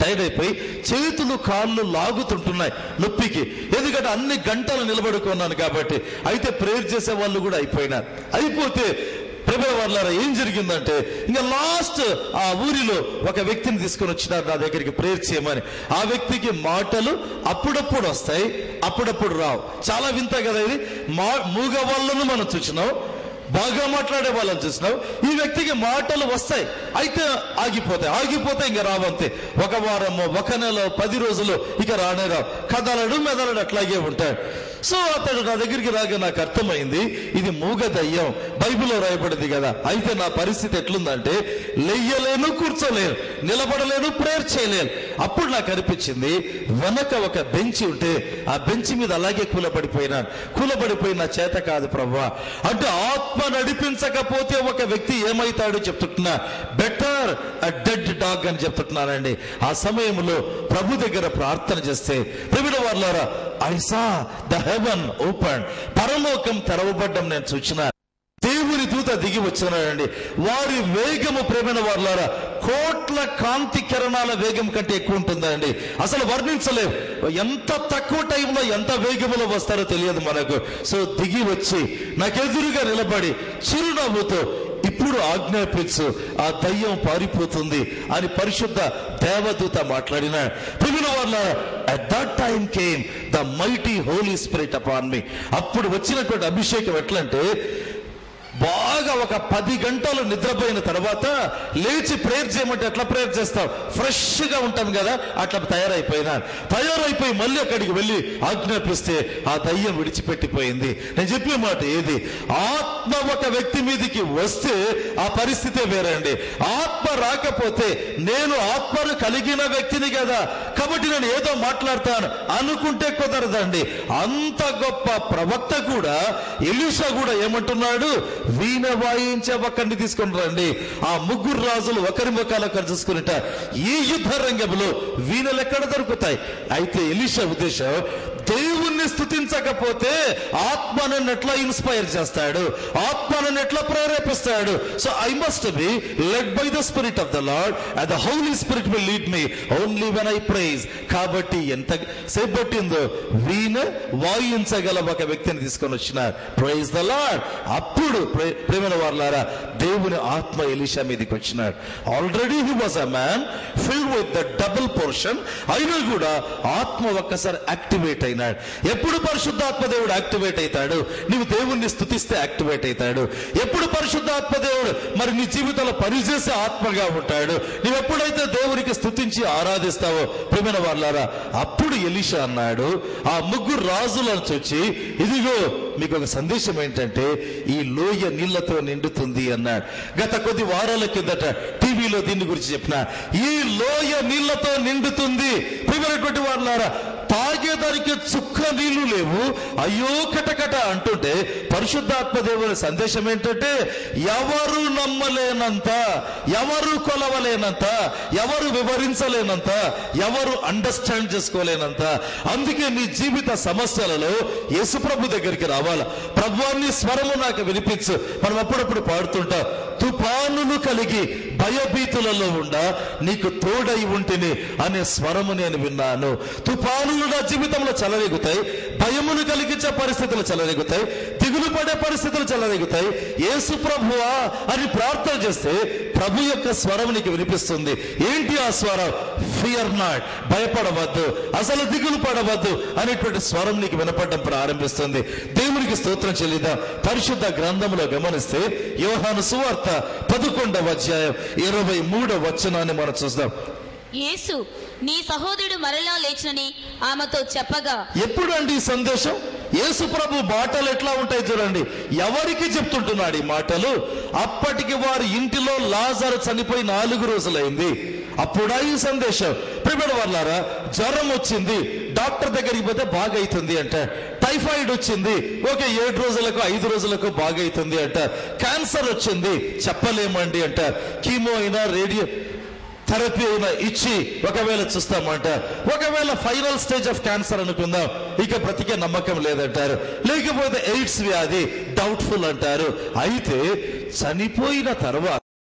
Tired అయిపోయి చేతులు కాళ్ళు లాగుతుంటున్నాయి నొప్పికి. ఎందుకంటే అన్ని గంటలు నిలబడుకున్నాను కాబట్టి. అయితే ప్రేయర్ చేసే వాళ్ళు కూడా అయిపోతే ప్రేమ వాళ్ళారా ఏం జరిగిందంటే, ఇంకా లాస్ట్ ఆ ఊరిలో ఒక వ్యక్తిని తీసుకొని వచ్చినారు నా దగ్గరికి ప్రేయర్ చేయమని. ఆ వ్యక్తికి మాటలు అప్పుడప్పుడు వస్తాయి, అప్పుడప్పుడు రావు. చాలా వింత కదా ఇది. మూగ వాళ్ళను మనం చూసినాం, బాగా మాట్లాడే వాళ్ళని చూసినావు. ఈ వ్యక్తికి మాటలు వస్తాయి, అయితే ఆగిపోతే ఇంకా రావంతే. ఒక వారము, ఒక నెల, 10 రోజులు ఇక రానే రావు. కదలడు మెదలడు అట్లాగే ఉంటాడు. సో అతడు నా దగ్గరికి రాగా నాకు అర్థమైంది, ఇది మూగ దయ్యం, బైబిల్లో రాయబడింది కదా. అయితే నా పరిస్థితి ఎట్లుందంటే, లేయలేను, కూర్చోలేను, నిలబడలేను, ప్రేయర్ చేయలేను. అప్పుడు నాకు అనిపించింది, వెనక ఒక బెంచి ఉంటే ఆ బెంచి మీద అలాగే కూలబడిపోయి నా చేత కాదు ప్రభువా అంటే, ఆత్మ నడిపించకపోతే ఒక వ్యక్తి ఏమైతాడు చెప్తున్నా, బెటర్ అ డెడ్ డాగ్ అని చెప్తున్నానండి. ఆ సమయంలో ప్రభు దగ్గర ప్రార్థన చేస్తే ప్రియమైన వారలారా, I saw the heaven open. పరలోకం తెరవబడ్డం నేను చూచిన. దేవుని దూత దిగి వచ్చినాడండి. వారి వేగము ప్రేమైన వారలారా కోట్ల కాంతి కిరణాల వేగం కంటే ఎక్కువ ఉంటుందండి. అసలు వర్ణించలేవు. ఎంత తక్కువ టైంలో ఎంత వేగములో వస్తారో తెలియదు మనకు. సో దిగి వచ్చి నాకెదురుగా నిలబడి చిరునవ్వుతో, ఇప్పుడు ఆజ్ఞాపించు, ఆ దయ్యం పారిపోతుంది అని పరిశుద్ధ దేవదూత మాట్లాడిన. ప్రియమైన వారలారా, at that time came the mighty Holy Spirit upon me. అప్పుడు వచ్చినటువంటి అభిషేకం ఎట్లంటే, బాగా ఒక 10 గంటలు నిద్రపోయిన తర్వాత లేచి ప్రేయర్ చేయమంటే ఎట్లా ప్రేయర్ చేస్తాం, ఫ్రెష్ గా ఉంటాం కదా, అట్లా తయారైపోయి మళ్ళీ అక్కడికి వెళ్ళి ఆజ్ఞాపిస్తే ఆ దయ్యం విడిచిపెట్టిపోయింది. నేను చెప్పే మాట ఏది, ఆత్మ ఒక వ్యక్తి మీదకి వస్తే ఆ పరిస్థితే వేరండి. ఆత్మ రాకపోతే, నేను ఆత్మను కలిగిన వ్యక్తిని కదా కాబట్టి నేను ఏదో మాట్లాడతాను అనుకుంటే కుదరదండి. అంత గొప్ప ప్రవక్త కూడా, ఎలీషా కూడా ఏమంటున్నాడు, వీణ వాయించే ఒకరిని తీసుకుని రండి. ఆ 3 రాజులు ఒకరి ముఖాలు ఒకరు చూసుకునిట, ఈ యుద్ధ రంగంలో వీణలు ఎక్కడ దొరుకుతాయి? అయితే ఎలీషా ఉద్దేశం, దేవుణ్ణి స్తుతించకపోతే ఆత్మను ఎట్లా ఇన్స్పైర్ చేస్తాడు, ఆత్మను ఎట్లా ప్రేరేపిస్తాడు? So I must be led by the Spirit of the Lord and the Holy Spirit will lead me only when I praise. కాబట్టి ఎంత సేపు పట్టిందో వీణ వాయించగల ఒక వ్యక్తిని తీసుకొని వచ్చినారు. Praise the lord. అప్పుడు ప్రేమైన వారలారా, దేవుని ఆత్మ ఎలీషా మీదకి వచ్చినాడు. Already he was a man filled with the double portion. అయినా కూడా ఆత్మ ఒక్కసారి యాక్టివేట్ అయినాడు. ఎప్పుడు పరిశుద్ధాత్మ దేవుడు యాక్టివేట్ అవుతాడు? నీవు దేవుణ్ణి స్తుతిస్తే యాక్టివేట్ అవుతాడు. ఎప్పుడు పరిశుద్ధాత్మ దేవుడు మరి నీ జీవితంలో పనిచేసే ఆత్మగా ఉంటాడు? నీవు ఎప్పుడైతే దేవునికి స్తుతించి ఆరాధిస్తావో ప్రియమైన వారలారా, అప్పుడు ఎలీషా అన్నాడు, ఆ 3 రాజులను చూచి, ఇదిగో మీకు ఒక సందేశం ఏంటంటే, ఈ లోయ నీళ్లతో నిండుతుంది అన్నాడు. గత కొద్ది వారాల కిందట టీవీలో దీని గురించి చెప్పిన, ఈ లోయ నీళ్లతో నిండుతుంది. ప్రియమైనటువంటి వారలారా, తాగేదానికి చుక్క నీళ్లు లేవు, అయ్యో కటకట అంటుంటే పరిశుద్ధాత్మ దేవుని సందేశం ఏంటంటే, ఎవరు నమ్మలేనంత, ఎవరు కొలవలేనంత, ఎవరు వివరించలేనంత, ఎవరు అండర్స్టాండ్ చేసుకోలేనంత. అందుకే నీ జీవిత సమస్యలలో యేసుప్రభు దగ్గరికి రావాలా. ప్రభువాన్ని స్వరము నాకు వినిపించు. మనం అప్పుడప్పుడు పాడుతుంటాం, తుఫానులు కలిగి భయభీతులలో ఉండా నీకు తోడై ఉంటిని అనే స్వరము నేను విన్నాను. తుఫానులు నా జీవితంలో చెలరేగుతాయి, భయమును కలిగించే పరిస్థితులు చెలరేగుతాయి, దిగులు పడే పరిస్థితులు చెలరేగుతాయి. యేసు ప్రభువా అని ప్రార్థన చేస్తే ప్రభు యొక్క స్వరం నీకు వినిపిస్తుంది. ఏంటి ఆ స్వరం? ఫియర్ నాట్, భయపడవద్దు, అసలు దిగులు పడవద్దు అనేటువంటి స్వరం నీకు వినపడడం ప్రారంభిస్తుంది. దేవునికి స్తోత్రం చెల్లిద్దాం. పరిశుద్ధ గ్రంథంలో గమనిస్తే యోహాను సువార్త 11వ అధ్యాయం 23వ వచనాన్ని మనం చూద్దాం. యేసు, నీ సహోదరుడు మరలా లేచునని ఆమెతో చెప్పగా. ఎప్పుడు అండి ఈ సందేశం? యేసు ప్రభు మాటలు ఎట్లా ఉంటాయి చూడండి. ఎవరికి చెప్తుంటున్నాడు ఈ మాటలు? అప్పటికి వారి ఇంటిలో లాజరు చనిపోయి 4 రోజులైంది. అప్పుడా ఈ సందేశం? ప్రియమైన వారలారా, జ్వరం వచ్చింది, డాక్టర్ దగ్గరికి పోతే బాగైతుంది అంట. టైఫాయిడ్ వచ్చింది, ఓకే 7 రోజులకు 5 రోజులకు బాగైతుంది అంట. క్యాన్సర్ వచ్చింది, చెప్పలేమండి అంట. కీమో అయినా రేడియో థెరపీ అయినా ఇచ్చి ఒకవేళ చూస్తామంట. ఒకవేళ ఫైనల్ స్టేజ్ ఆఫ్ క్యాన్సర్ అనుకుందాం, ఇక బ్రతికే నమ్మకం లేదంటారు. లేకపోతే ఎయిడ్స్ వ్యాధి డౌట్ఫుల్ అంటారు. అయితే చనిపోయిన తర్వాత